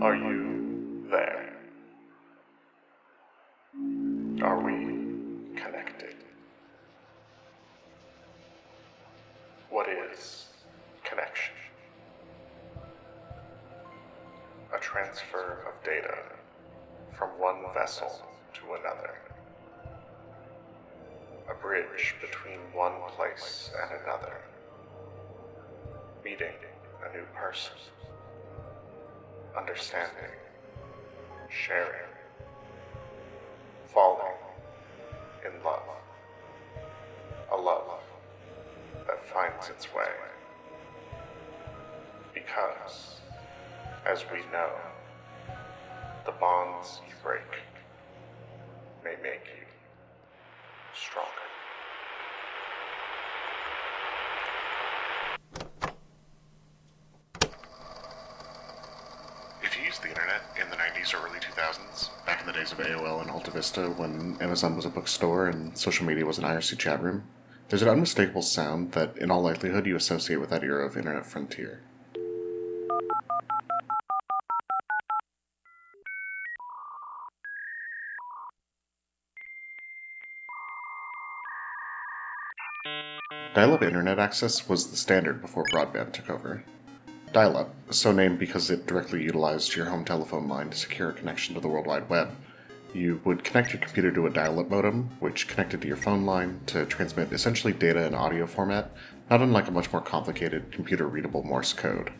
Are you there? Are we connected? What is connection? A transfer of data from one vessel to another. A bridge between one place and another. Meeting a new person. Understanding. Sharing. Falling in love. A love that finds its way. Because, as we know, the bonds you break may make you stronger. If you used the internet in the 90s or early 2000s, back in the days of AOL and Alta Vista, when Amazon was a bookstore and social media was an IRC chat room, there's an unmistakable sound that, in all likelihood, you associate with that era of internet frontier. Dial-up internet access was the standard before broadband took over. Dial-up, so named because it directly utilized your home telephone line to secure a connection to the World Wide Web. You would connect your computer to a dial-up modem, which connected to your phone line to transmit essentially data in audio format, not unlike a much more complicated computer-readable Morse code.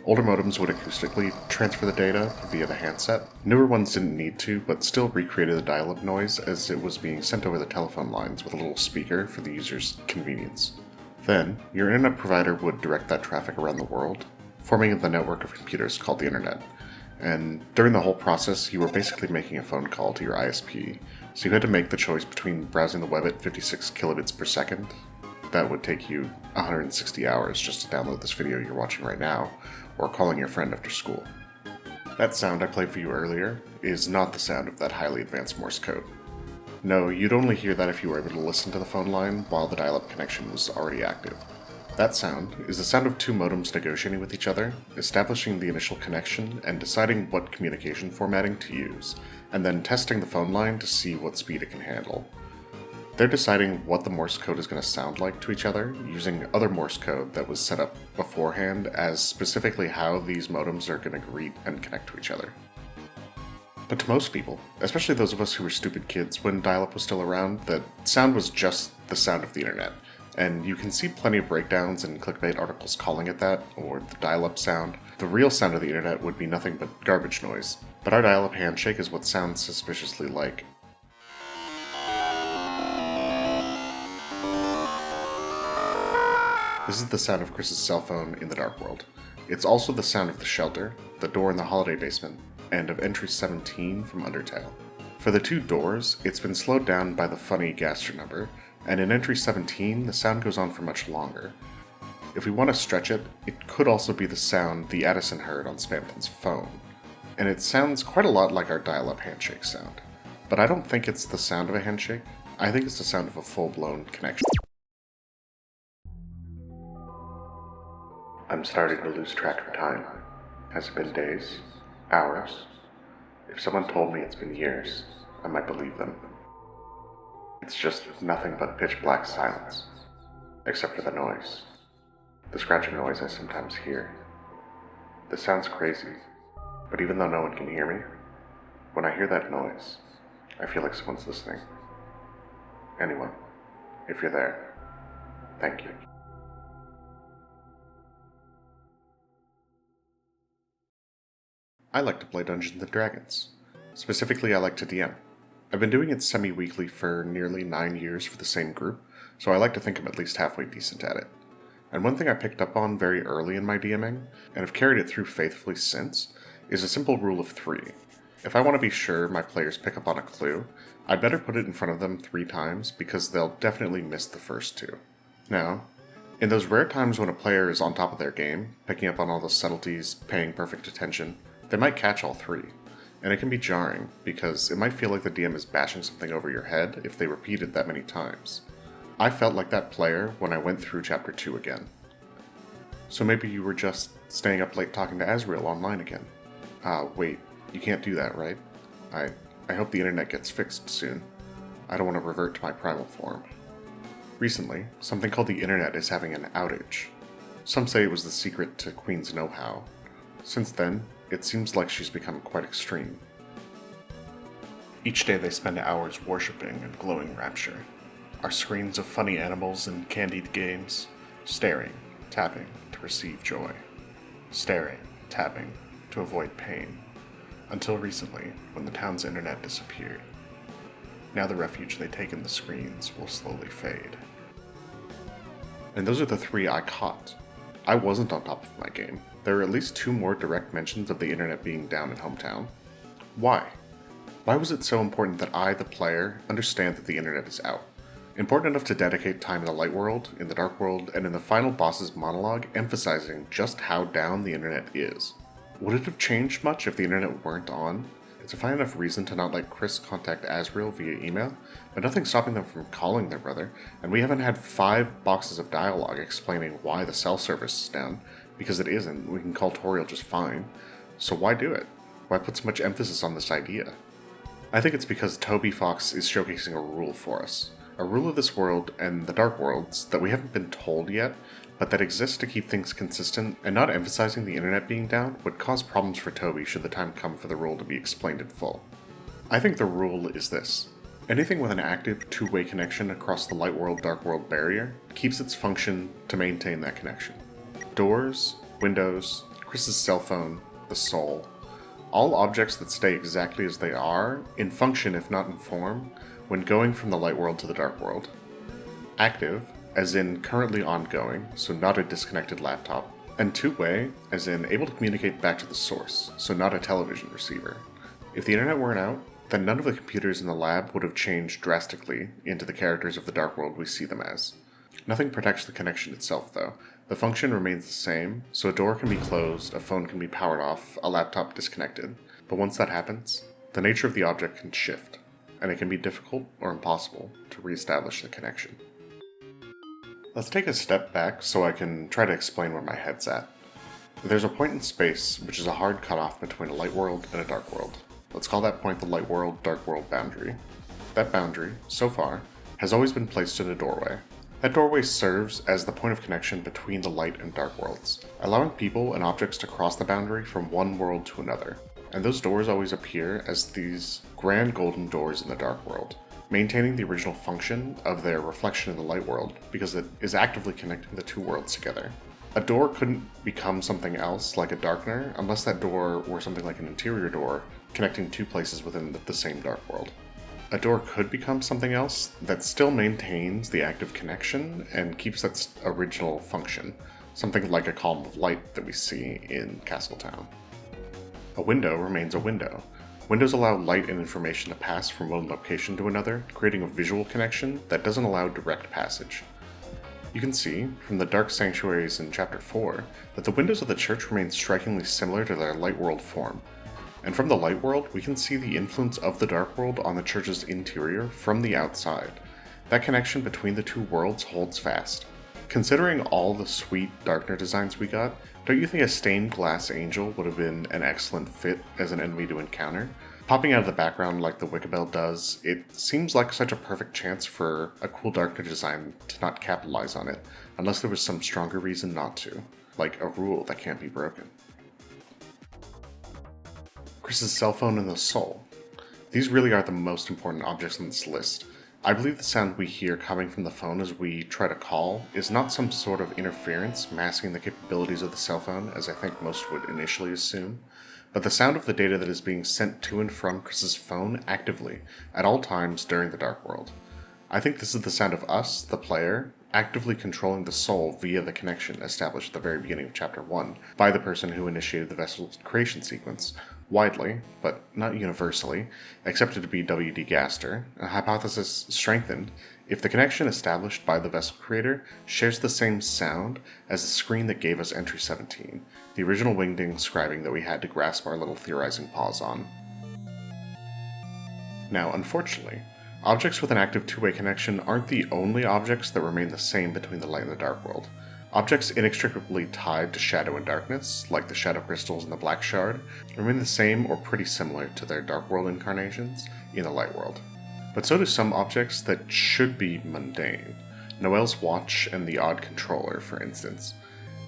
Older modems would acoustically transfer the data via the handset. Newer ones didn't need to, but still recreated the dial-up noise as it was being sent over the telephone lines with a little speaker for the user's convenience. Then, your internet provider would direct that traffic around the world, forming the network of computers called the internet. And during the whole process, you were basically making a phone call to your ISP, so you had to make the choice between browsing the web at 56 kilobits per second. That would take you 160 hours just to download this video you're watching right now, or calling your friend after school. That sound I played for you earlier is not the sound of that highly advanced Morse code. No, you'd only hear that if you were able to listen to the phone line while the dial-up connection was already active. That sound is the sound of two modems negotiating with each other, establishing the initial connection and deciding what communication formatting to use, and then testing the phone line to see what speed it can handle. They're deciding what the Morse code is going to sound like to each other, using other Morse code that was set up beforehand as specifically how these modems are going to greet and connect to each other. But to most people, especially those of us who were stupid kids when dial-up was still around, the sound was just the sound of the internet. And you can see plenty of breakdowns and clickbait articles calling it that, or the dial-up sound. The real sound of the internet would be nothing but garbage noise, but our dial-up handshake is what sounds suspiciously like. This is the sound of Kris's cell phone in the dark world. It's also the sound of the shelter, the door in the holiday basement, and of entry 17 from Undertale. For the two doors, it's been slowed down by the funny Gaster number, and in entry 17, the sound goes on for much longer. If we want to stretch it, it could also be the sound the Addison heard on Spamton's phone. And it sounds quite a lot like our dial-up handshake sound. But I don't think it's the sound of a handshake, I think it's the sound of a full-blown connection. I'm starting to lose track of time. Has it been days? Hours? If someone told me it's been years, I might believe them. It's just nothing but pitch black silence, except for the noise. The scratching noise I sometimes hear. This sounds crazy, but even though no one can hear me, when I hear that noise, I feel like someone's listening. Anyone, if you're there, thank you. I like to play Dungeons & Dragons. Specifically, I like to DM. I've been doing it semi-weekly for nearly 9 years for the same group, so I like to think I'm at least halfway decent at it. And one thing I picked up on very early in my DMing, and have carried it through faithfully since, is a simple rule of 3. If I want to be sure my players pick up on a clue, I'd better put it in front of them 3 times because they'll definitely miss the first 2. Now, in those rare times when a player is on top of their game, picking up on all the subtleties, paying perfect attention, they might catch all 3. And it can be jarring, because it might feel like the DM is bashing something over your head if they repeat it that many times. I felt like that player when I went through Chapter 2 again. So maybe you were just staying up late talking to Asriel online again. Wait, you can't do that, right? I hope the internet gets fixed soon. I don't want to revert to my primal form. Recently, something called the internet is having an outage. Some say it was the secret to Queen's know-how. Since then, it seems like she's become quite extreme. Each day they spend hours worshipping and glowing rapture. Our screens of funny animals and candied games, staring, tapping to receive joy, staring, tapping to avoid pain, until recently when the town's internet disappeared. Now the refuge they take in the screens will slowly fade. And those are the 3 I caught. I wasn't on top of my game. There are at least 2 more direct mentions of the internet being down in Hometown. Why? Why was it so important that I, the player, understand that the internet is out? Important enough to dedicate time in the light world, in the dark world, and in the final boss's monologue emphasizing just how down the internet is. Would it have changed much if the internet weren't on? It's a fine enough reason to not let Kris contact Azrael via email, but nothing stopping them from calling their brother, and we haven't had 5 boxes of dialogue explaining why the cell service is down, because it isn't. We can call Toriel just fine. So why do it? Why put so much emphasis on this idea? I think it's because Toby Fox is showcasing a rule for us. A rule of this world and the Dark Worlds that we haven't been told yet, but that exists to keep things consistent, and not emphasizing the internet being down would cause problems for Toby should the time come for the rule to be explained in full. I think the rule is this. Anything with an active two-way connection across the light world dark world barrier keeps its function to maintain that connection. Doors, windows, Kris's cell phone, the soul, all objects that stay exactly as they are, in function if not in form, when going from the light world to the dark world. Active, as in currently ongoing, so not a disconnected laptop, and two-way, as in able to communicate back to the source, so not a television receiver. If the internet weren't out, then none of the computers in the lab would have changed drastically into the characters of the dark world we see them as. Nothing protects the connection itself, though. The function remains the same, so a door can be closed, a phone can be powered off, a laptop disconnected. But once that happens, the nature of the object can shift, and it can be difficult or impossible to re-establish the connection. Let's take a step back so I can try to explain where my head's at. There's a point in space which is a hard cutoff between a light world and a dark world. Let's call that point the light world, dark world boundary. That boundary, so far, has always been placed in a doorway. That doorway serves as the point of connection between the light and dark worlds, allowing people and objects to cross the boundary from one world to another. And those doors always appear as these grand golden doors in the dark world, maintaining the original function of their reflection in the light world because it is actively connecting the two worlds together. A door couldn't become something else like a darkener unless that door were something like an interior door connecting two places within the same dark world. A door could become something else that still maintains the active connection and keeps its original function, something like a column of light that we see in Castletown. A window remains a window. Windows allow light and information to pass from one location to another, creating a visual connection that doesn't allow direct passage. You can see, from the Dark Sanctuaries in Chapter 4, that the windows of the church remain strikingly similar to their light world form. And from the light world, we can see the influence of the dark world on the church's interior from the outside. That connection between the two worlds holds fast. Considering all the sweet Darkner designs we got, don't you think a stained glass angel would have been an excellent fit as an enemy to encounter? Popping out of the background like the Wickabell does, it seems like such a perfect chance for a cool Darkner design to not capitalize on it, unless there was some stronger reason not to, like a rule that can't be broken. Kris's cell phone and the soul. These really are the most important objects on this list. I believe the sound we hear coming from the phone as we try to call is not some sort of interference masking the capabilities of the cell phone, as I think most would initially assume, but the sound of the data that is being sent to and from Kris's phone actively, at all times during the Dark World. I think this is the sound of us, the player, actively controlling the soul via the connection established at the very beginning of Chapter 1 by the person who initiated the vessel's creation sequence, widely, but not universally, accepted to be W.D. Gaster, a hypothesis strengthened if the connection established by the vessel creator shares the same sound as the screen that gave us Entry 17, the original wingding scribing that we had to grasp our little theorizing paws on. Now, unfortunately, objects with an active two-way connection aren't the only objects that remain the same between the light and the dark world. Objects inextricably tied to shadow and darkness, like the shadow crystals and the black shard, remain the same or pretty similar to their dark world incarnations in the light world. But so do some objects that should be mundane. Noelle's watch and the odd controller, for instance.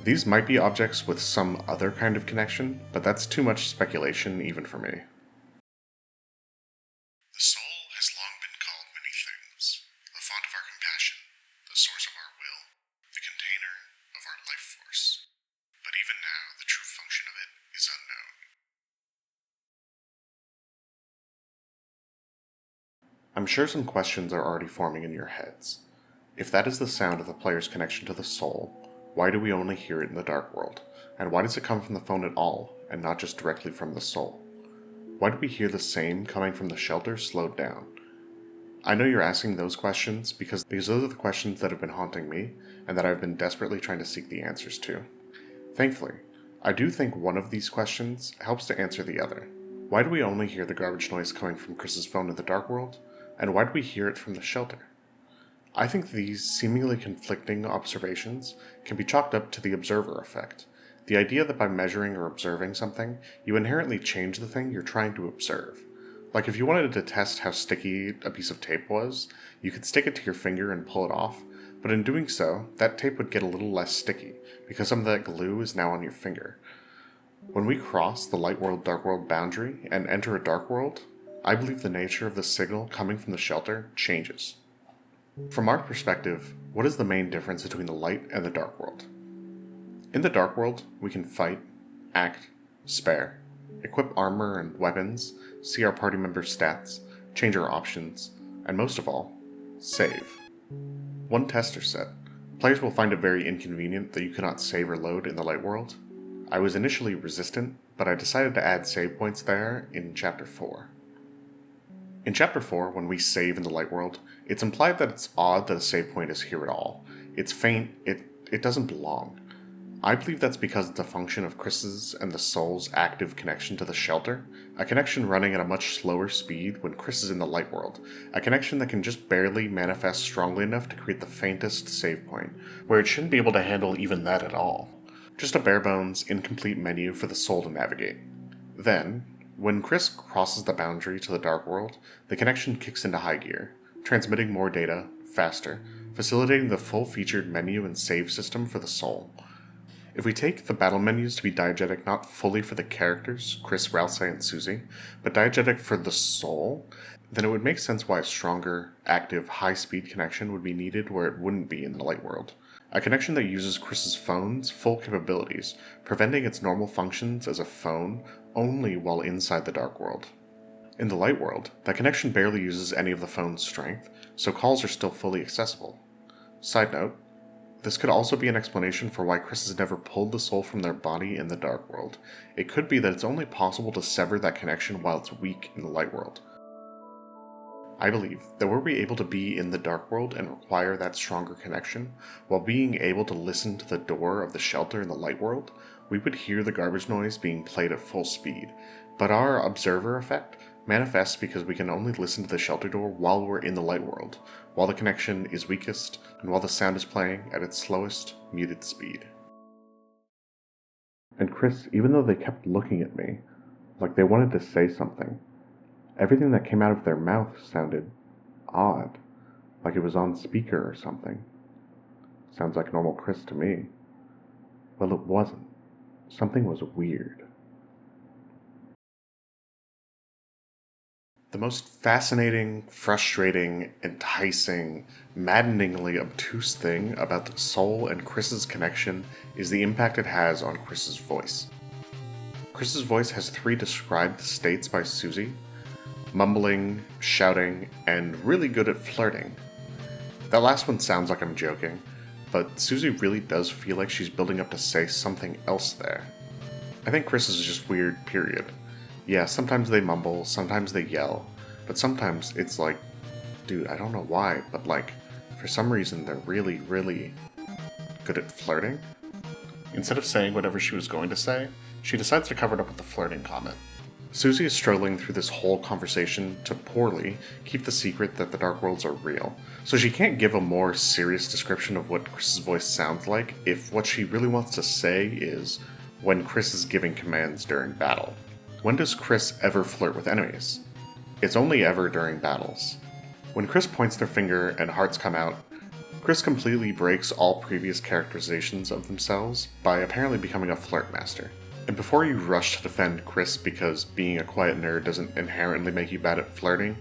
These might be objects with some other kind of connection, but that's too much speculation even for me. The soul has long been called many things. The font of our compassion, the source of our will, the container of our life force. But even now, the true function of it is unknown. I'm sure some questions are already forming in your heads. If that is the sound of the player's connection to the soul, why do we only hear it in the dark world? And why does it come from the phone at all, and not just directly from the soul? Why do we hear the same coming from the shelter slowed down? I know you're asking those questions because those are the questions that have been haunting me, and that I've been desperately trying to seek the answers to. Thankfully, I do think one of these questions helps to answer the other. Why do we only hear the garbage noise coming from Kris's phone in the dark world? And why do we hear it from the shelter? I think these seemingly conflicting observations can be chalked up to the observer effect. The idea that by measuring or observing something, you inherently change the thing you're trying to observe. Like if you wanted to test how sticky a piece of tape was, you could stick it to your finger and pull it off, but in doing so, that tape would get a little less sticky, because some of that glue is now on your finger. When we cross the light world dark world boundary and enter a dark world, I believe the nature of the signal coming from the shelter changes. From our perspective, what is the main difference between the light and the dark world? In the dark world, we can fight, act, spare, equip armor and weapons, see our party members' stats, change our options, and most of all, save. One tester said, "Players will find it very inconvenient that you cannot save or load in the light world." I was initially resistant, but I decided to add save points there in Chapter 4. In Chapter 4, when we save in the light world, it's implied that it's odd that a save point is here at all. It's faint, it doesn't belong. I believe that's because it's a function of Kris's and the soul's active connection to the shelter, a connection running at a much slower speed when Kris is in the light world, a connection that can just barely manifest strongly enough to create the faintest save point, where it shouldn't be able to handle even that at all. Just a bare-bones, incomplete menu for the soul to navigate. Then, when Kris crosses the boundary to the dark world, the connection kicks into high gear, transmitting more data, faster, facilitating the full-featured menu and save system for the soul. If we take the battle menus to be diegetic not fully for the characters, Kris, Ralsei, and Susie, but diegetic for the soul, then it would make sense why a stronger, active, high-speed connection would be needed where it wouldn't be in the light world. A connection that uses Kris's phone's full capabilities, preventing its normal functions as a phone only while inside the dark world. In the light world, that connection barely uses any of the phone's strength, so calls are still fully accessible. Side note, this could also be an explanation for why Kris has never pulled the soul from their body in the dark world. It could be that it's only possible to sever that connection while it's weak in the light world. I believe that were we able to be in the dark world and require that stronger connection, while being able to listen to the door of the shelter in the light world, we would hear the garbage noise being played at full speed. But our observer effect manifests because we can only listen to the shelter door while we're in the light world, while the connection is weakest, and while the sound is playing at its slowest, muted speed. And Kris, even though they kept looking at me, like they wanted to say something, everything that came out of their mouth sounded odd, like it was on speaker or something. Sounds like normal Kris to me. Well, it wasn't. Something was weird. The most fascinating, frustrating, enticing, maddeningly obtuse thing about the soul and Kris's connection is the impact it has on Kris's voice. Kris's voice has 3 described states by Susie: mumbling, shouting, and really good at flirting. That last one sounds like I'm joking, but Susie really does feel like she's building up to say something else there. I think Kris is just weird, period. Yeah, sometimes they mumble, sometimes they yell, but sometimes it's like, dude, I don't know why, but like, for some reason they're really, really good at flirting. Instead of saying whatever she was going to say, she decides to cover it up with a flirting comment. Susie is struggling through this whole conversation to poorly keep the secret that the Dark Worlds are real, so she can't give a more serious description of what Kris's voice sounds like if what she really wants to say is when Kris is giving commands during battle. When does Kris ever flirt with enemies? It's only ever during battles. When Kris points their finger and hearts come out, Kris completely breaks all previous characterizations of themselves by apparently becoming a flirt master. And before you rush to defend Kris because being a quiet nerd doesn't inherently make you bad at flirting,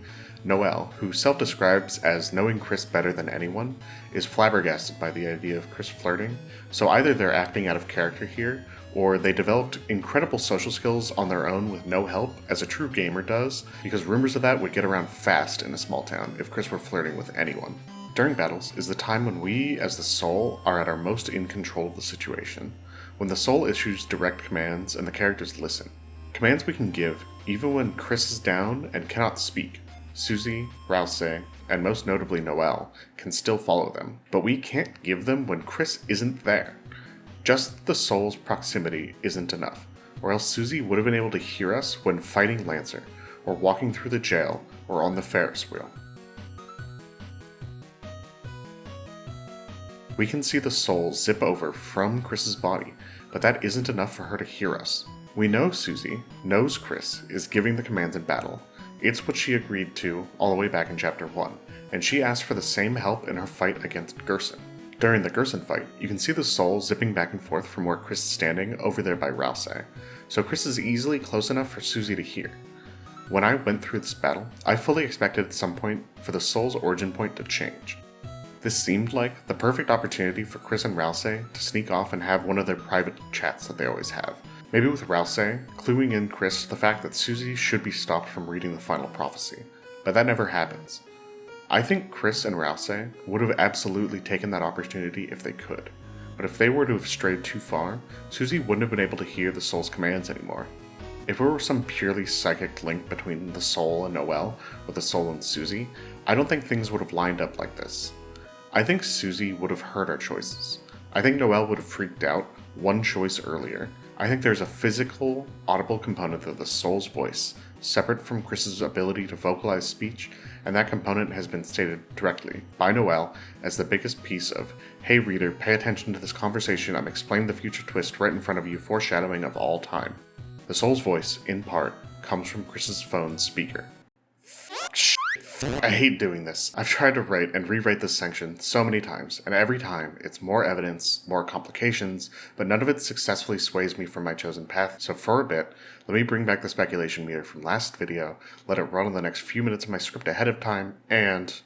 Noelle, who self-describes as knowing Kris better than anyone, is flabbergasted by the idea of Kris flirting, so either they're acting out of character here, or they developed incredible social skills on their own with no help, as a true gamer does, because rumors of that would get around fast in a small town if Kris were flirting with anyone. During battles is the time when we, as the soul, are at our most in control of the situation, when the soul issues direct commands and the characters listen. Commands we can give even when Kris is down and cannot speak. Susie, Rouse, and most notably Noelle can still follow them, but we can't give them when Kris isn't there. Just the soul's proximity isn't enough, or else Susie would have been able to hear us when fighting Lancer, or walking through the jail, or on the Ferris wheel. We can see the soul zip over from Kris's body, but that isn't enough for her to hear us. We know Susie knows Kris is giving the commands in battle. It's what she agreed to all the way back in Chapter 1, and she asked for the same help in her fight against Gerson. During the Gerson fight, you can see the soul zipping back and forth from where Kris is standing over there by Rouse, so Kris is easily close enough for Susie to hear. When I went through this battle, I fully expected at some point for the soul's origin point to change. This seemed like the perfect opportunity for Kris and Rouse to sneak off and have one of their private chats that they always have. Maybe with Rouse cluing in Kris to the fact that Susie should be stopped from reading the final prophecy, but that never happens. I think Kris and Rouse would have absolutely taken that opportunity if they could, but if they were to have strayed too far, Susie wouldn't have been able to hear the soul's commands anymore. If there were some purely psychic link between the soul and Noelle, or the soul and Susie, I don't think things would have lined up like this. I think Susie would have heard our choices. I think Noelle would have freaked out one choice earlier. I think there's a physical, audible component of the soul's voice, separate from Kris's ability to vocalize speech, and that component has been stated directly by Noelle as the biggest piece of, "Hey reader, pay attention to this conversation, I'm explaining the future twist right in front of you, foreshadowing of all time." The soul's voice, in part, comes from Kris's phone speaker. I hate doing this. I've tried to write and rewrite this section so many times, and every time it's more evidence, more complications, but none of it successfully sways me from my chosen path, so for a bit, let me bring back the speculation meter from last video, let it run on the next few minutes of my script ahead of time, and...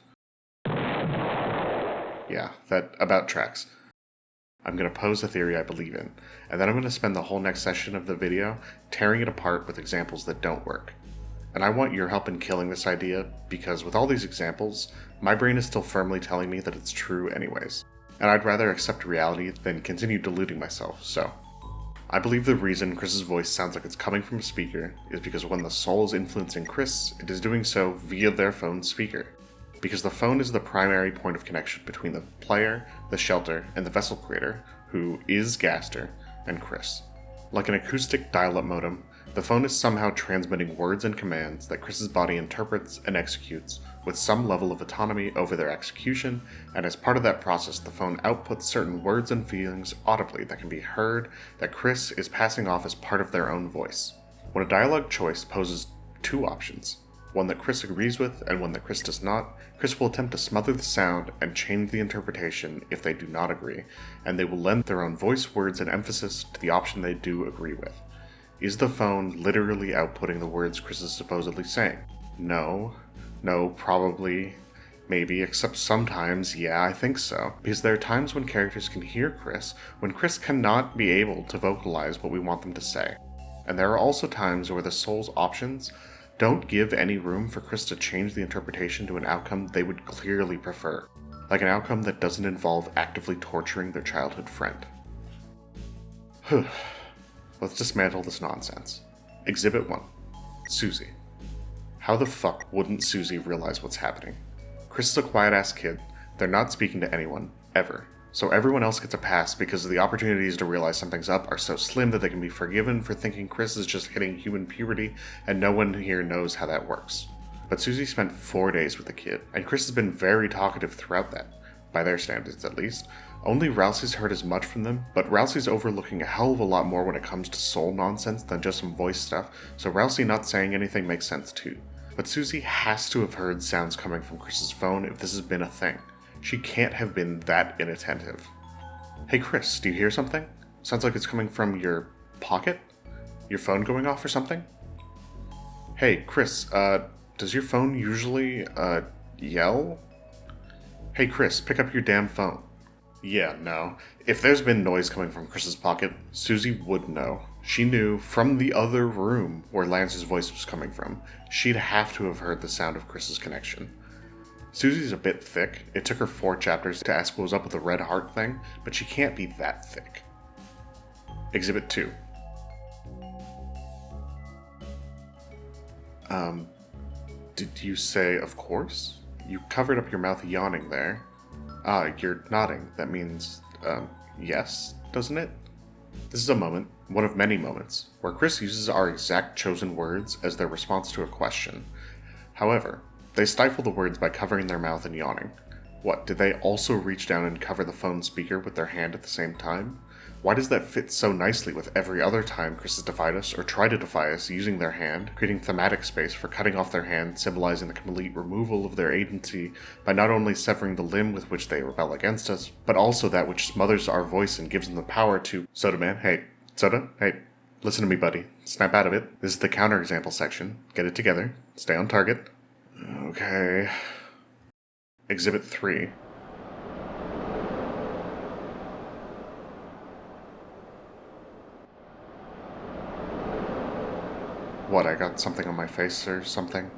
yeah, that about tracks. I'm going to pose a theory I believe in, and then I'm going to spend the whole next session of the video tearing it apart with examples that don't work. And I want your help in killing this idea, because with all these examples, my brain is still firmly telling me that it's true anyways, and I'd rather accept reality than continue deluding myself, so. I believe the reason Kris's voice sounds like it's coming from a speaker is because when the soul is influencing Kris, it is doing so via their phone speaker. Because the phone is the primary point of connection between the player, the shelter, and the vessel creator, who is Gaster, and Kris. Like an acoustic dial-up modem, the phone is somehow transmitting words and commands that Kris's body interprets and executes with some level of autonomy over their execution, and as part of that process the phone outputs certain words and feelings audibly that can be heard that Kris is passing off as part of their own voice. When a dialogue choice poses two options, one that Kris agrees with and one that Kris does not, Kris will attempt to smother the sound and change the interpretation if they do not agree, and they will lend their own voice, words, and emphasis to the option they do agree with. Is the phone literally outputting the words Kris is supposedly saying? No, probably, maybe, except sometimes, yeah, I think so. Because there are times when characters can hear Kris, when Kris cannot be able to vocalize what we want them to say. And there are also times where the soul's options don't give any room for Kris to change the interpretation to an outcome they would clearly prefer, like an outcome that doesn't involve actively torturing their childhood friend. Let's dismantle this nonsense. Exhibit 1. Susie. How the fuck wouldn't Susie realize what's happening? Kris is a quiet-ass kid. They're not speaking to anyone, ever. So everyone else gets a pass because the opportunities to realize something's up are so slim that they can be forgiven for thinking Kris is just hitting human puberty, and no one here knows how that works. But Susie spent 4 days with the kid, and Kris has been very talkative throughout that, by their standards at least. Only Rousey's heard as much from them, but Rousey's overlooking a hell of a lot more when it comes to soul nonsense than just some voice stuff, so Rousey not saying anything makes sense too. But Susie has to have heard sounds coming from Kris's phone if this has been a thing. She can't have been that inattentive. Hey Kris, do you hear something? Sounds like it's coming from your pocket? Your phone going off or something? Hey Kris, does your phone usually, yell? Hey Kris, pick up your damn phone. Yeah, no. If there's been noise coming from Kris's pocket, Susie would know. She knew from the other room where Lance's voice was coming from. She'd have to have heard the sound of Kris's connection. Susie's a bit thick. It took her 4 chapters to ask what was up with the red heart thing, but she can't be that thick. Exhibit 2. Did you say of course? You covered up your mouth yawning there. Ah, you're nodding. That means, yes, doesn't it? This is a moment, one of many moments, where Kris uses our exact chosen words as their response to a question. However, they stifle the words by covering their mouth and yawning. What, did they also reach down and cover the phone speaker with their hand at the same time? Why does that fit so nicely with every other time Kris has defied us or tried to defy us using their hand, creating thematic space for cutting off their hand, symbolizing the complete removal of their agency by not only severing the limb with which they rebel against us, but also that which smothers our voice and gives them the power to— Soda man, hey, Soda, hey, listen to me buddy, snap out of it. This is the counterexample section. Get it together. Stay on target. Okay. Exhibit 3. What, I got something on my face or something?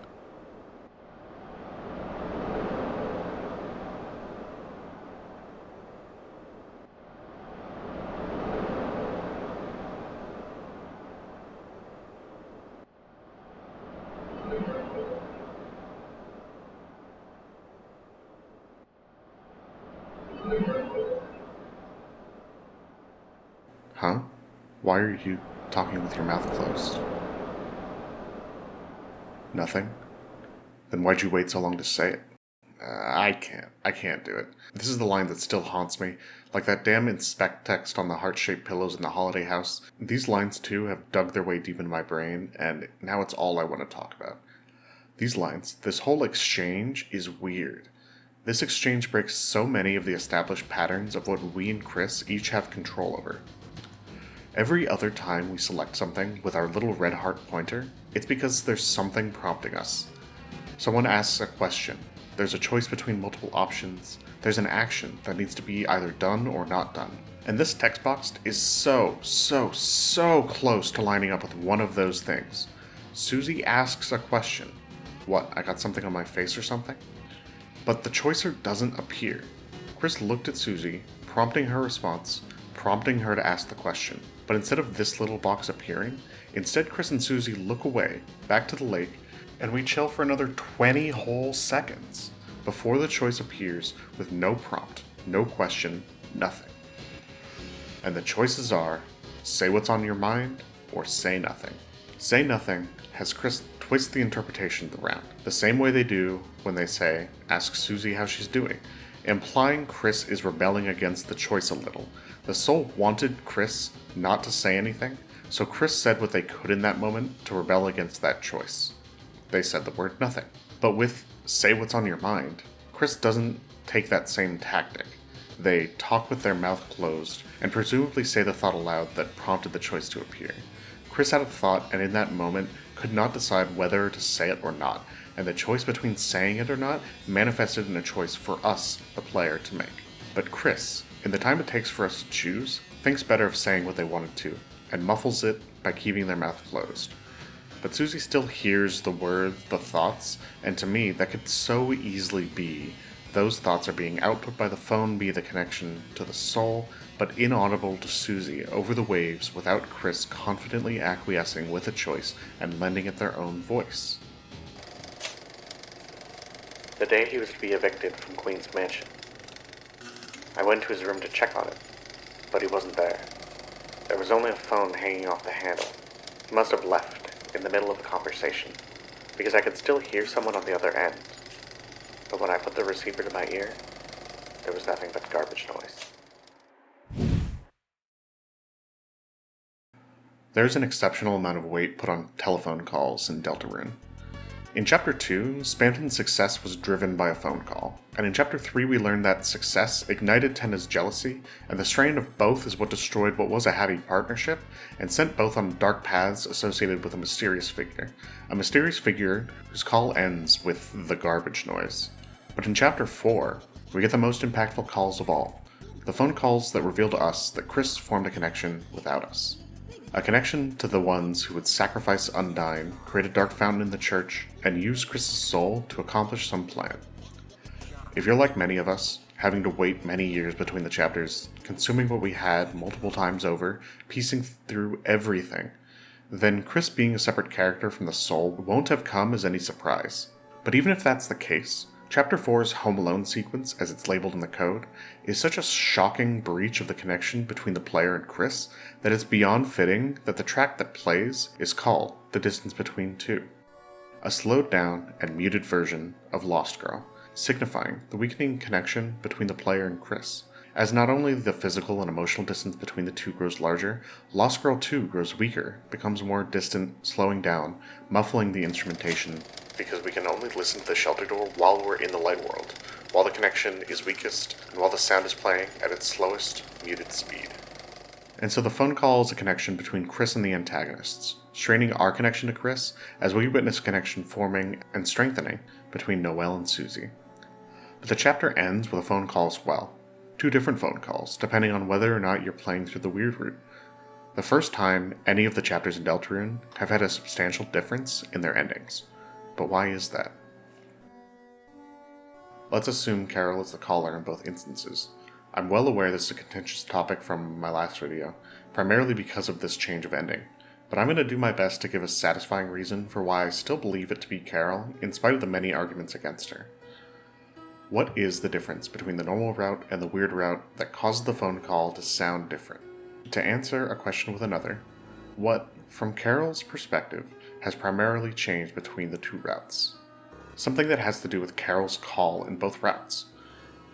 Huh? Why are you talking with your mouth closed? Nothing? Then why'd you wait so long to say it? I can't do it. This is the line that still haunts me. Like that damn inspect text on the heart-shaped pillows in the holiday house. These lines too have dug their way deep into my brain, and now it's all I want to talk about. These lines, this whole exchange is weird. This exchange breaks so many of the established patterns of what we and Kris each have control over. Every other time we select something with our little red heart pointer, it's because there's something prompting us. Someone asks a question. There's a choice between multiple options. There's an action that needs to be either done or not done. And this text box is so close to lining up with one of those things. Susie asks a question. What, I got something on my face or something? But the choicer doesn't appear. Kris looked at Susie, prompting her response, prompting her to ask the question. But instead of this little box appearing, instead Kris and Susie look away, back to the lake, and we chill for another 20 whole seconds before the choice appears with no prompt, no question, nothing. And the choices are, say what's on your mind, or say nothing. Say nothing has Kris twist the interpretation around, the same way they do when they say, ask Susie how she's doing, implying Kris is rebelling against the choice a little. The soul wanted Kris not to say anything, so Kris said what they could in that moment to rebel against that choice. They said the word nothing. But with say what's on your mind, Kris doesn't take that same tactic. They talk with their mouth closed, and presumably say the thought aloud that prompted the choice to appear. Kris had a thought, and in that moment, could not decide whether to say it or not, and the choice between saying it or not manifested in a choice for us, the player, to make. But Kris, in the time it takes for us to choose, thinks better of saying what they wanted to, and muffles it by keeping their mouth closed. But Susie still hears the words, the thoughts, and to me, that could so easily be those thoughts are being output by the phone via the connection to the soul, but inaudible to Susie over the waves without Kris confidently acquiescing with a choice and lending it their own voice. The day he was to be evicted from Queen's Mansion. I went to his room to check on him, but he wasn't there. There was only a phone hanging off the handle. He must have left in the middle of the conversation, because I could still hear someone on the other end. But when I put the receiver to my ear, there was nothing but garbage noise. There's an exceptional amount of weight put on telephone calls in Deltarune. In Chapter 2, Spamton's success was driven by a phone call, and in Chapter 3 we learned that success ignited Tenna's jealousy, and the strain of both is what destroyed what was a happy partnership, and sent both on dark paths associated with a mysterious figure whose call ends with the garbage noise. But in Chapter 4, we get the most impactful calls of all, the phone calls that reveal to us that Kris formed a connection without us. A connection to the ones who would sacrifice Undyne, create a dark fountain in the church, and use Kris's soul to accomplish some plan. If you're like many of us, having to wait many years between the chapters, consuming what we had multiple times over, piecing through everything, then Kris being a separate character from the soul won't have come as any surprise. But even if that's the case, Chapter 4's Home Alone sequence, as it's labeled in the code, is such a shocking breach of the connection between the player and Kris that it's beyond fitting that the track that plays is called The Distance Between Two, a slowed down and muted version of Lost Girl, signifying the weakening connection between the player and Kris. As not only the physical and emotional distance between the two grows larger, Lost Girl 2 grows weaker, becomes more distant, slowing down, muffling the instrumentation, because we can only listen to the shelter door while we're in the light world, while the connection is weakest, and while the sound is playing at its slowest, muted speed. And so the phone call is a connection between Kris and the antagonists, straining our connection to Kris as we witness a connection forming and strengthening between Noelle and Susie. But the chapter ends with a phone call as well. 2 different phone calls, depending on whether or not you're playing through the weird route. The first time any of the chapters in Deltarune have had a substantial difference in their endings. But why is that? Let's assume Carol is the caller in both instances. I'm well aware this is a contentious topic from my last video, primarily because of this change of ending, but I'm going to do my best to give a satisfying reason for why I still believe it to be Carol, in spite of the many arguments against her. What is the difference between the normal route and the weird route that causes the phone call to sound different? To answer a question with another, what, from Carol's perspective, has primarily changed between the 2 routes? Something that has to do with Carol's call in both routes.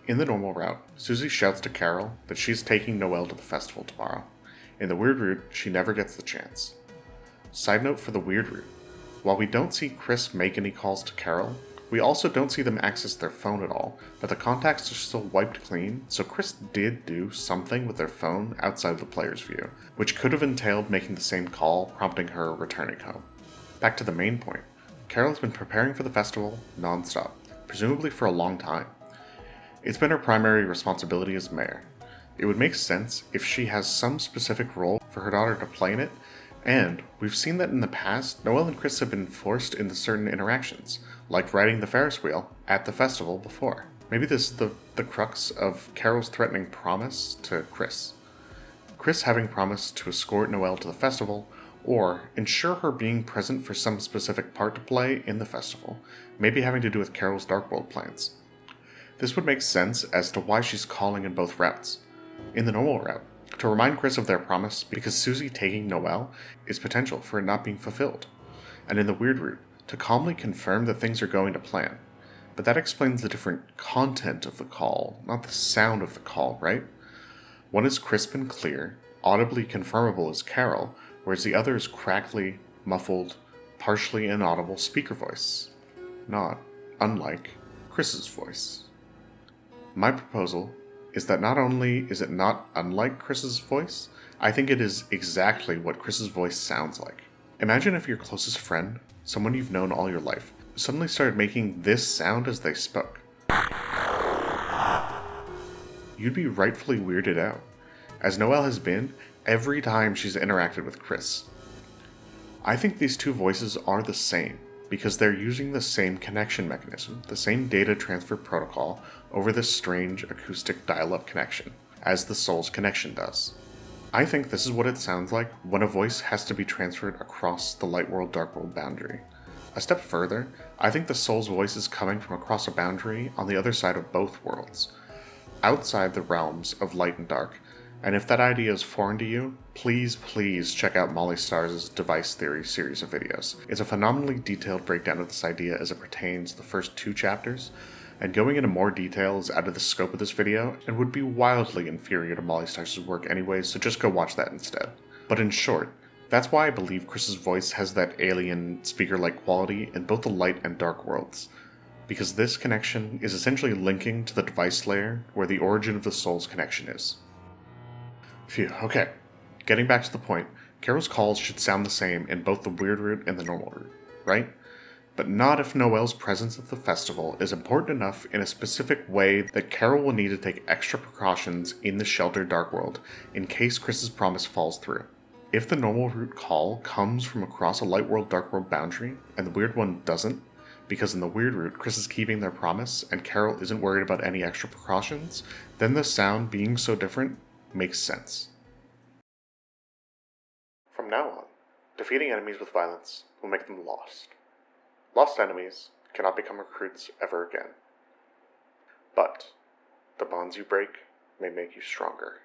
In the normal route, Susie shouts to Carol that she's taking Noelle to the festival tomorrow. In the weird route, she never gets the chance. Side note for the weird route, while we don't see Kris make any calls to Carol, we also don't see them access their phone at all, but the contacts are still wiped clean, so Kris did do something with their phone outside of the player's view, which could have entailed making the same call, prompting her returning home. Back to the main point, Carol has been preparing for the festival non-stop, presumably for a long time. It's been her primary responsibility as mayor. It would make sense if she has some specific role for her daughter to play in it, and we've seen that in the past, Noelle and Kris have been forced into certain interactions, like riding the Ferris wheel at the festival before. Maybe this is the crux of Carol's threatening promise to Kris. Kris having promised to escort Noelle to the festival, or ensure her being present for some specific part to play in the festival, maybe having to do with Carol's Dark World plans. This would make sense as to why she's calling in both routes. In the normal route, to remind Kris of their promise because Susie taking Noelle is potential for it not being fulfilled. And in the weird route, to calmly confirm that things are going to plan. But that explains the different content of the call, not the sound of the call, right? One is crisp and clear, audibly confirmable as Carol, whereas the other is crackly, muffled, partially inaudible speaker voice. Not unlike Kris's voice. My proposal is that not only is it not unlike Kris's voice, I think it is exactly what Kris's voice sounds like. Imagine if your closest friend, someone you've known all your life, suddenly started making this sound as they spoke. You'd be rightfully weirded out, as Noelle has been every time she's interacted with Kris. I think these 2 voices are the same, because they're using the same connection mechanism, the same data transfer protocol over this strange acoustic dial-up connection, as the soul's connection does. I think this is what it sounds like when a voice has to be transferred across the light world-dark world boundary. A step further, I think the soul's voice is coming from across a boundary on the other side of both worlds. outside the realms of light and dark. And if that idea is foreign to you, please check out Molly Stars' Device Theory series of videos. It's a phenomenally detailed breakdown of this idea as it pertains to the first 2 chapters, and going into more detail is out of the scope of this video and would be wildly inferior to Molly Stars' work anyways, so just go watch that instead. But in short, that's why I believe Kris's voice has that alien, speaker-like quality in both the light and dark worlds, because this connection is essentially linking to the device layer where the origin of the soul's connection is. Phew, okay. Getting back to the point, Carol's calls should sound the same in both the weird route and the normal route, right? But not if Noelle's presence at the festival is important enough in a specific way that Carol will need to take extra precautions in the sheltered dark world in case Kris's promise falls through. If the normal route call comes from across a light world dark world boundary, and the weird one doesn't, because in the weird route Kris is keeping their promise and Carol isn't worried about any extra precautions, then the sound being so different makes sense. From now on, defeating enemies with violence will make them lost. Lost enemies cannot become recruits ever again. But the bonds you break may make you stronger.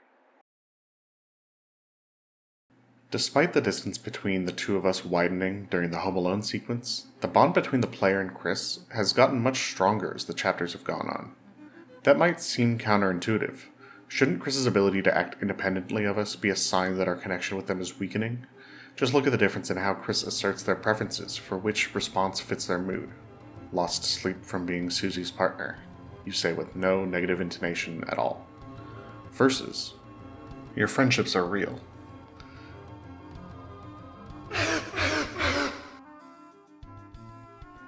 Despite the distance between the two of us widening during the Home Alone sequence, the bond between the player and Kris has gotten much stronger as the chapters have gone on. That might seem counterintuitive. Shouldn't Kris's ability to act independently of us be a sign that our connection with them is weakening? Just look at the difference in how Kris asserts their preferences for which response fits their mood. Lost sleep from being Susie's partner, you say with no negative intonation at all. Versus, your friendships are real.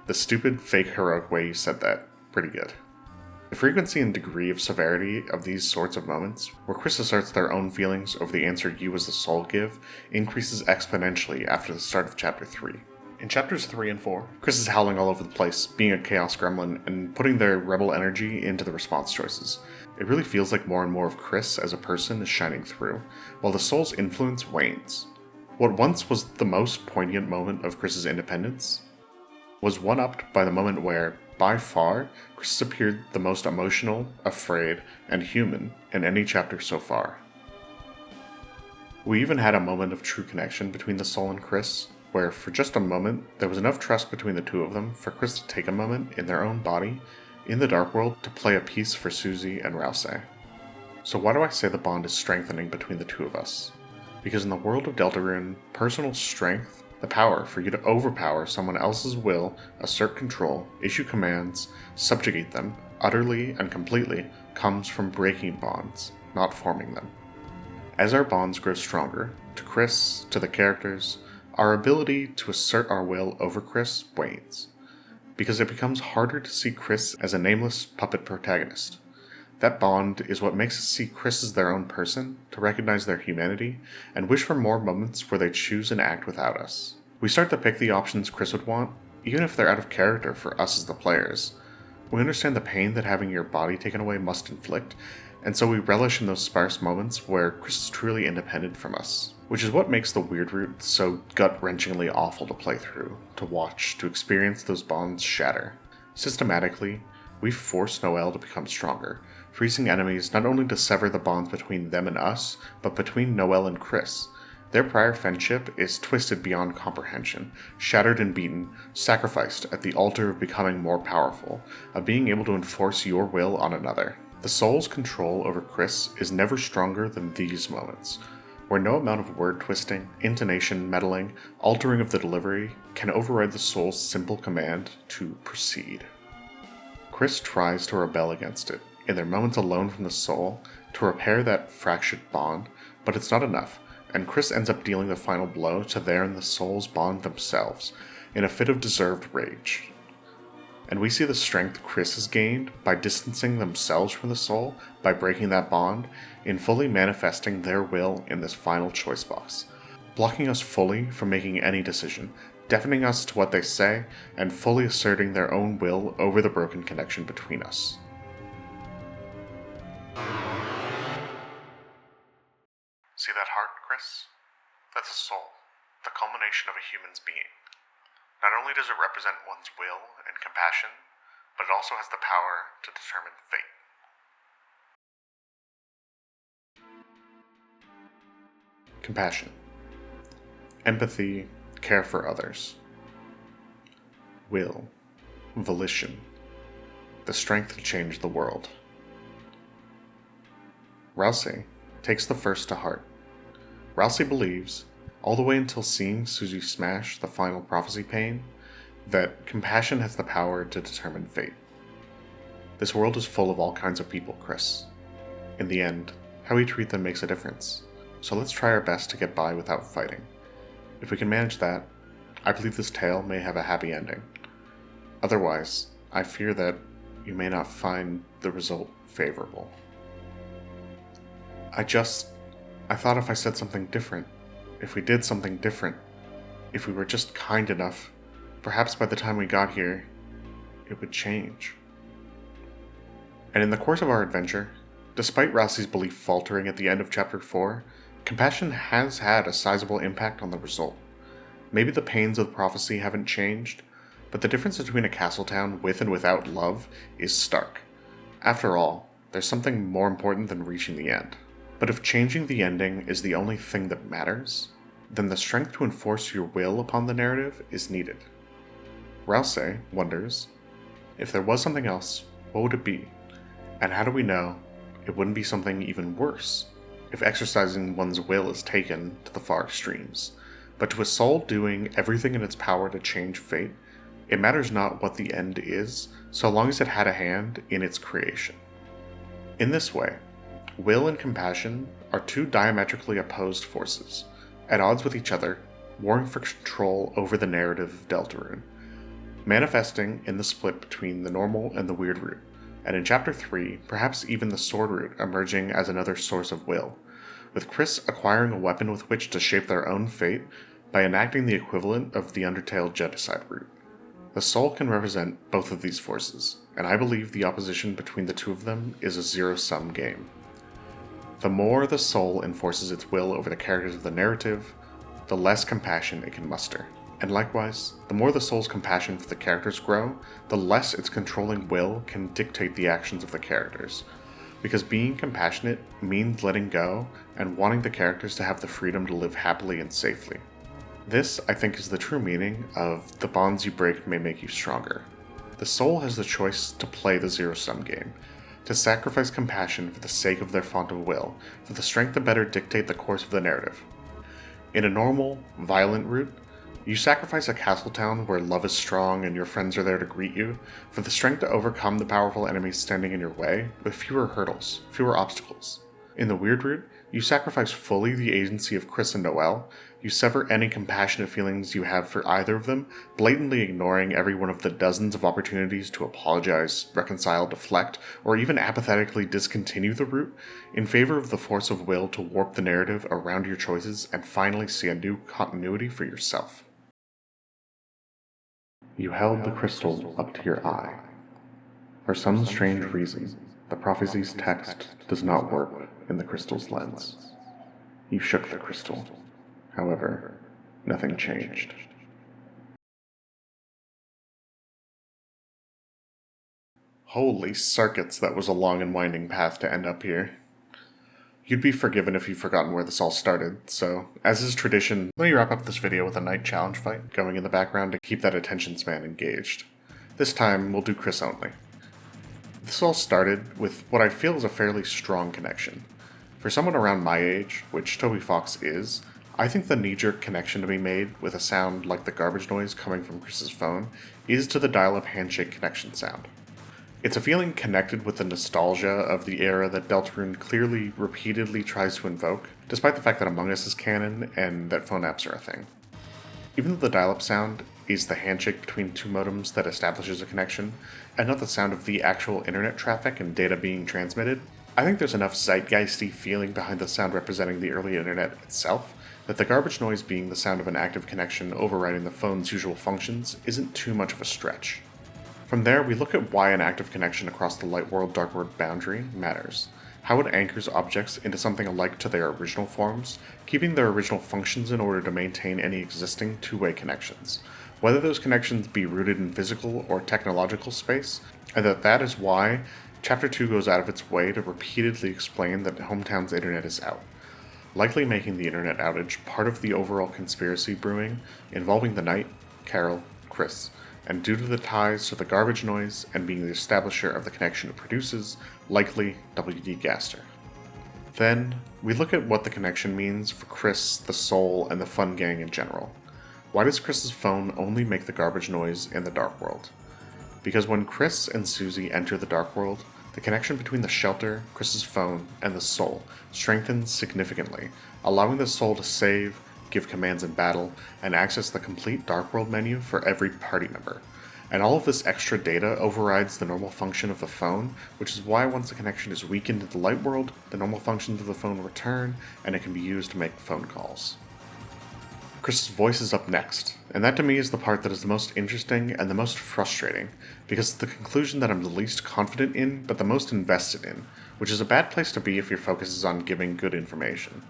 The stupid, fake, heroic way you said that, pretty good. The frequency and degree of severity of these sorts of moments, where Kris asserts their own feelings over the answer you as the soul give, increases exponentially after the start of Chapter 3. In Chapters 3 and 4, Kris is howling all over the place, being a chaos gremlin, and putting their rebel energy into the response choices. It really feels like more and more of Kris as a person is shining through, while the soul's influence wanes. What once was the most poignant moment of Kris's independence was one-upped by the moment where, by far, Kris appeared the most emotional, afraid, and human in any chapter so far. We even had a moment of true connection between the soul and Kris, where for just a moment there was enough trust between the two of them for Kris to take a moment in their own body, in the dark world, to play a piece for Susie and Rouse. So why do I say the bond is strengthening between the two of us? Because in the world of Deltarune, personal strength, the power for you to overpower someone else's will, assert control, issue commands, subjugate them, utterly and completely, comes from breaking bonds, not forming them. As our bonds grow stronger, to Kris, to the characters, our ability to assert our will over Kris wanes, because it becomes harder to see Kris as a nameless puppet protagonist. That bond is what makes us see Kris as their own person, to recognize their humanity, and wish for more moments where they choose and act without us. We start to pick the options Kris would want, even if they're out of character for us as the players. We understand the pain that having your body taken away must inflict, and so we relish in those sparse moments where Kris is truly independent from us. Which is what makes the weird route so gut-wrenchingly awful to play through, to watch, to experience those bonds shatter. Systematically, we force Noelle to become stronger, freezing enemies not only to sever the bonds between them and us, but between Noelle and Kris. Their prior friendship is twisted beyond comprehension, shattered and beaten, sacrificed at the altar of becoming more powerful, of being able to enforce your will on another. The soul's control over Kris is never stronger than these moments, where no amount of word twisting, intonation meddling, altering of the delivery can override the soul's simple command to proceed. Kris tries to rebel against it, in their moments alone from the soul, to repair that fractured bond, but it's not enough, and Kris ends up dealing the final blow to their and the soul's bond themselves, in a fit of deserved rage. And we see the strength Kris has gained by distancing themselves from the soul, by breaking that bond, in fully manifesting their will in this final choice box, blocking us fully from making any decision, deafening us to what they say, and fully asserting their own will over the broken connection between us. See that heart, Kris? That's a soul, the culmination of a human's being. Not only does it represent one's will and compassion, but it also has the power to determine fate. Compassion. Empathy, care for others. Will, volition, the strength to change the world. Rousey takes the first to heart. Rousey believes, all the way until seeing Susie smash the final prophecy pane, that compassion has the power to determine fate. This world is full of all kinds of people, Kris. In the end, how we treat them makes a difference, so let's try our best to get by without fighting. If we can manage that, I believe this tale may have a happy ending. Otherwise, I fear that you may not find the result favorable. I thought if I said something different, if we did something different, if we were just kind enough, perhaps by the time we got here, it would change. And in the course of our adventure, despite Rousey's belief faltering at the end of Chapter 4, compassion has had a sizable impact on the result. Maybe the pains of the prophecy haven't changed, but the difference between a castle town with and without love is stark. After all, there's something more important than reaching the end. But if changing the ending is the only thing that matters, then the strength to enforce your will upon the narrative is needed. Rousey wonders, if there was something else, what would it be? And how do we know it wouldn't be something even worse if exercising one's will is taken to the far extremes? But to a soul doing everything in its power to change fate, it matters not what the end is, so long as it had a hand in its creation. In this way, will and compassion are two diametrically opposed forces, at odds with each other, warring for control over the narrative of Deltarune, manifesting in the split between the normal and the weird root, and in Chapter 3, perhaps even the sword root emerging as another source of will, with Kris acquiring a weapon with which to shape their own fate by enacting the equivalent of the undertale genocide root. The soul can represent both of these forces, and I believe the opposition between the two of them is a zero-sum game. The more the soul enforces its will over the characters of the narrative, the less compassion it can muster. And likewise, the more the soul's compassion for the characters grow, the less its controlling will can dictate the actions of the characters. Because being compassionate means letting go and wanting the characters to have the freedom to live happily and safely. This, I think, is the true meaning of the bonds you break may make you stronger. The soul has the choice to play the zero-sum game, to sacrifice compassion for the sake of their font of will, for the strength to better dictate the course of the narrative. In a normal, violent route, you sacrifice a castle town where love is strong and your friends are there to greet you, for the strength to overcome the powerful enemies standing in your way, with fewer hurdles, fewer obstacles. In the weird route, you sacrifice fully the agency of Kris and Noelle. You sever any compassionate feelings you have for either of them, blatantly ignoring every one of the dozens of opportunities to apologize, reconcile, deflect, or even apathetically discontinue the route, in favor of the force of will to warp the narrative around your choices and finally see a new continuity for yourself. You held the crystal up to your eye. For some strange reason, the prophecy's text does not work in the crystal's lens. You shook the crystal. However, nothing changed. Holy circuits, that was a long and winding path to end up here. You'd be forgiven if you've forgotten where this all started, so, as is tradition, let me wrap up this video with a night challenge fight going in the background to keep that attention span engaged. This time, we'll do Kris only. This all started with what I feel is a fairly strong connection. For someone around my age, which Toby Fox is, I think the knee-jerk connection to be made with a sound like the garbage noise coming from Kris's phone is to the dial-up handshake connection sound. It's a feeling connected with the nostalgia of the era that Deltarune clearly repeatedly tries to invoke, despite the fact that Among Us is canon and that phone apps are a thing. Even though the dial-up sound is the handshake between two modems that establishes a connection, and not the sound of the actual internet traffic and data being transmitted, I think there's enough zeitgeisty feeling behind the sound representing the early internet itself that the garbage noise being the sound of an active connection overriding the phone's usual functions isn't too much of a stretch. From there, we look at why an active connection across the light world-dark world boundary matters, how it anchors objects into something alike to their original forms, keeping their original functions in order to maintain any existing two-way connections, whether those connections be rooted in physical or technological space, and that is why Chapter 2 goes out of its way to repeatedly explain that Hometown's internet is out. likely making the internet outage part of the overall conspiracy brewing involving the Knight, Carol, Kris, and due to the ties to the garbage noise and being the establisher of the connection it produces, likely W.D. Gaster. Then, we look at what the connection means for Kris, the Soul, and the Fun Gang in general. Why does Kris's phone only make the garbage noise in the Dark World? Because when Kris and Susie enter the Dark World, the connection between the shelter, Kris's phone, and the Soul strengthens significantly, allowing the Soul to save, give commands in battle, and access the complete Dark World menu for every party member. And all of this extra data overrides the normal function of the phone, which is why once the connection is weakened in the light world, the normal functions of the phone return, and it can be used to make phone calls. Kris's voice is up next, and that to me is the part that is the most interesting and the most frustrating, because it's the conclusion that I'm the least confident in, but the most invested in, which is a bad place to be if your focus is on giving good information.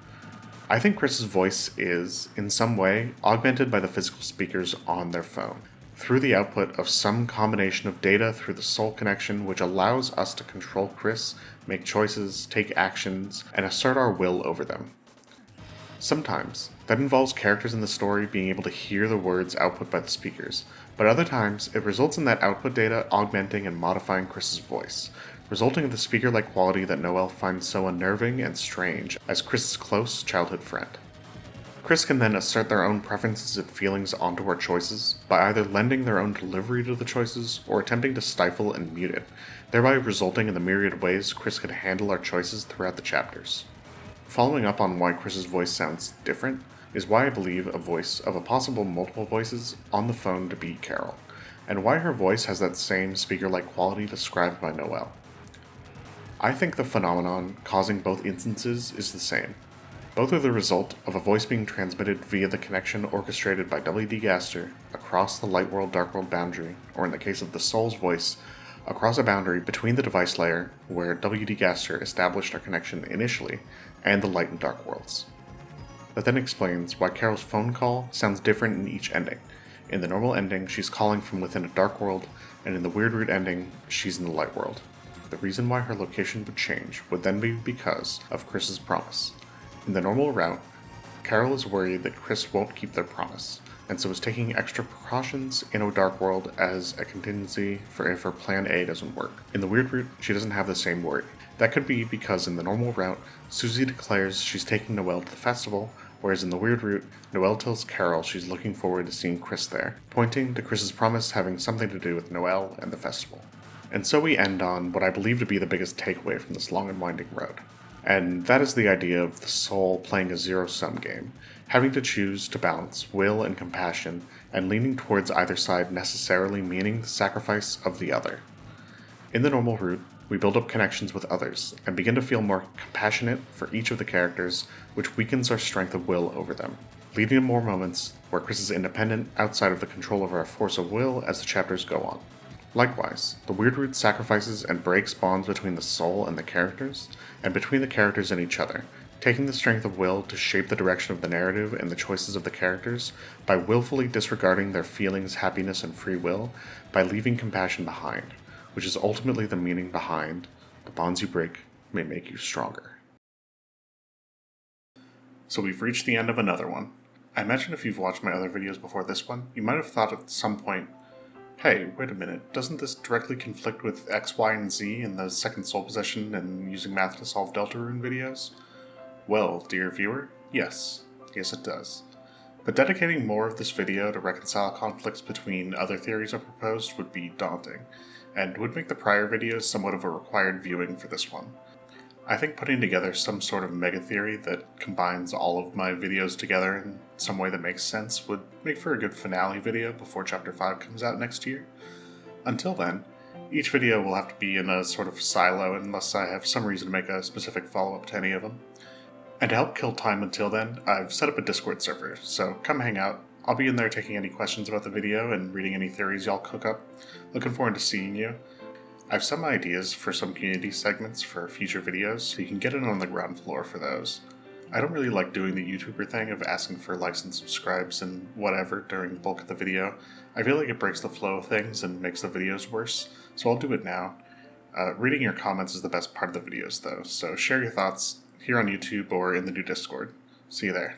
I think Kris's voice is, in some way, augmented by the physical speakers on their phone, through the output of some combination of data through the soul connection which allows us to control Kris, make choices, take actions, and assert our will over them. Sometimes, that involves characters in the story being able to hear the words output by the speakers, but other times, it results in that output data augmenting and modifying Kris's voice, resulting in the speaker-like quality that Noelle finds so unnerving and strange as Kris's close childhood friend. Kris can then assert their own preferences and feelings onto our choices by either lending their own delivery to the choices or attempting to stifle and mute it, thereby resulting in the myriad ways Kris can handle our choices throughout the chapters. Following up on why Kris's voice sounds different is why I believe a voice of a possible multiple voices on the phone to be Carol, and why her voice has that same speaker-like quality described by Noelle. I think the phenomenon causing both instances is the same. Both are the result of a voice being transmitted via the connection orchestrated by W.D. Gaster across the light world dark world boundary, or in the case of the soul's voice, across a boundary between the device layer where W.D. Gaster established our connection initially, and the light and dark worlds. That then explains why Carol's phone call sounds different in each ending. In the normal ending, she's calling from within a dark world, and in the Weird Root ending, she's in the light world. The reason why her location would change would then be because of Kris's promise. In the normal route, Carol is worried that Kris won't keep their promise, and so is taking extra precautions in a dark world as a contingency for if her plan A doesn't work. In the Weird Route, she doesn't have the same worry. That could be because in the normal route, Susie declares she's taking Noelle to the festival, whereas in the Weird Route, Noelle tells Carol she's looking forward to seeing Kris there, pointing to Kris's promise having something to do with Noelle and the festival. And so we end on what I believe to be the biggest takeaway from this long and winding road. And that is the idea of the soul playing a zero-sum game, having to choose to balance will and compassion, and leaning towards either side necessarily meaning the sacrifice of the other. In the normal route, we build up connections with others, and begin to feel more compassionate for each of the characters, which weakens our strength of will over them, leading to more moments where Kris is independent outside of the control of our force of will as the chapters go on. Likewise, the Weird Root sacrifices and breaks bonds between the soul and the characters, and between the characters and each other, taking the strength of will to shape the direction of the narrative and the choices of the characters by willfully disregarding their feelings, happiness, and free will, by leaving compassion behind, which is ultimately the meaning behind the bonds you break may make you stronger. So we've reached the end of another one. I imagine if you've watched my other videos before this one, you might have thought at some point, hey, wait a minute, doesn't this directly conflict with X, Y, and Z in the second soul possession and using math to solve Deltarune videos? Well, dear viewer, yes it does. But dedicating more of this video to reconcile conflicts between other theories I've proposed would be daunting, and would make the prior videos somewhat of a required viewing for this one. I think putting together some sort of mega theory that combines all of my videos together in some way that makes sense would make for a good finale video before Chapter 5 comes out next year. Until then, each video will have to be in a sort of silo unless I have some reason to make a specific follow-up to any of them. And to help kill time until then, I've set up a Discord server, so come hang out. I'll be in there taking any questions about the video and reading any theories y'all cook up. Looking forward to seeing you. I have some ideas for some community segments for future videos, so you can get in on the ground floor for those. I don't really like doing the YouTuber thing of asking for likes and subscribes and whatever during the bulk of the video. I feel like it breaks the flow of things and makes the videos worse, so I'll do it now. Reading your comments is the best part of the videos though, so share your thoughts, here on YouTube or in the new Discord. See you there.